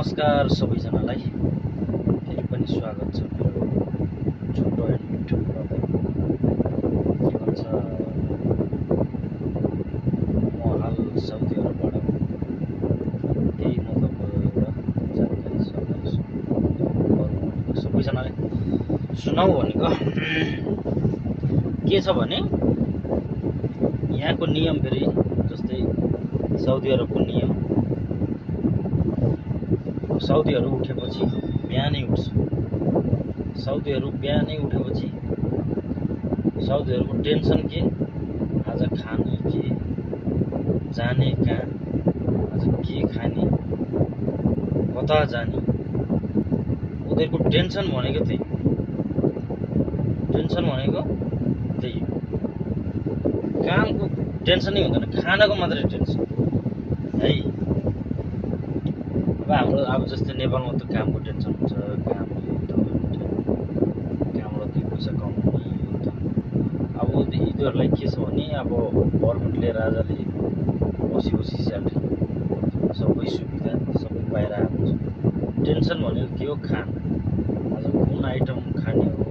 नमस्कार सबैजनालाई फेरि पनि स्वागत छ मेरो छोटो एन्ड मिठो ब्लगमा। के भन्छ, म हाल साउदी अरबबाट त्यही म तपाईँको एउटा जानकारी सबैजनाले सुनाऊ भनेको के छ भने, यहाँको नियम फेरि जस्तै साउदी अरबको नियम, साउदीहरू उठेपछि बिहानै उठ्छ। साउदीहरू बिहानै उठेपछि साउदीहरूको टेन्सन के, आज खाने के, जाने कहाँ, आज के खाने, कता जाने, उनीहरूको टेन्सन भनेको त्यही। टेन्सन भनेको त्यही हो। कामको टेन्सनै हुँदैन, खानाको मात्रै टेन्सन है। अब जस्तै नेपालमा त कामको टेन्सन हुन्छ, कामबाट 2 पैसा कमाउने हुन्छ। अब यिनीहरूलाई के छ भने, अब गभर्मेन्टले राजाले बसी स्यालेरी, सबै सुविधा सबै पाएर आएको छ। टेन्सन भनेको के हो, खाना। आज कुन आइटम खाने हो,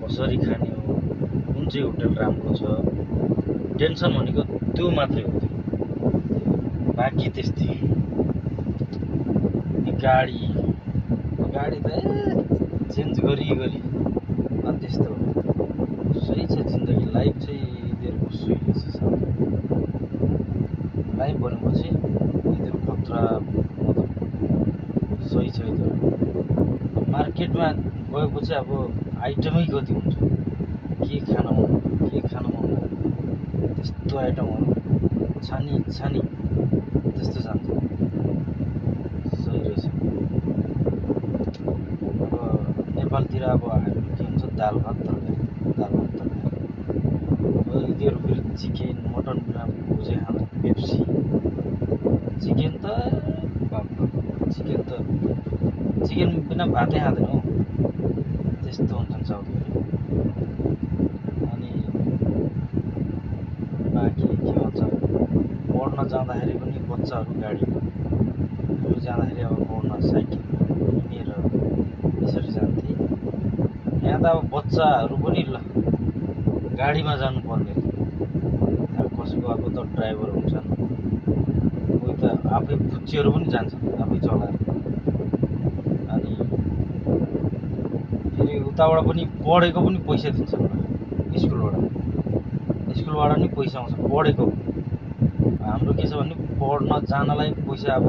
कसरी खाने हो, कुन चाहिँ होटल राम्रो छ, टेन्सन भनेको त्यो मात्रै हो। बाँकी त्यस्तै गाडी त चेन्ज गरी अनि त्यस्तो सही छ। जिन्दगी लाइफ चाहिँ यिनीहरूको सुइले छ। लाइफ भनेपछि यिनीहरू खतरा, मतलब सही छ। यिनीहरू मार्केटमा गएपछि अब आइटमै कति हुन्छ, के खान मन, त्यस्तो आइटमहरू छानी त्यस्तो जान्छ। सही रहेछ। नेपालतिर अब के हुन्छ, दाल भात तर्कारी। अब यिनीहरू फेरि चिकन मटन बिना बुझे खान्छ। पेप्सी, चिकन बिना भातै खाँदैन हो, त्यस्तो हुन्छन् साउदीहरू। अनि बाँकी के भन्छ, पढ्न जाँदाखेरि पनि बच्चाहरू गाडीमा, जाँदाखेरि अब पढ्न साइकल लिएर यसरी जान्थे। यहाँ त अब बच्चाहरू पनि गाडीमा जानुपर्ने। अब कसैको अब त ड्राइभर हुन्छन्, कोही त आफै बुच्चीहरू पनि जान्छन् आफै चलाएर। अनि फेरि उताबाट पनि पढेको पनि पैसा दिन्छन्, स्कुलबाट नि पैसा आउँछ पढेको। हाम्रो के छ भने, पढ्न जानलाई पैसा अब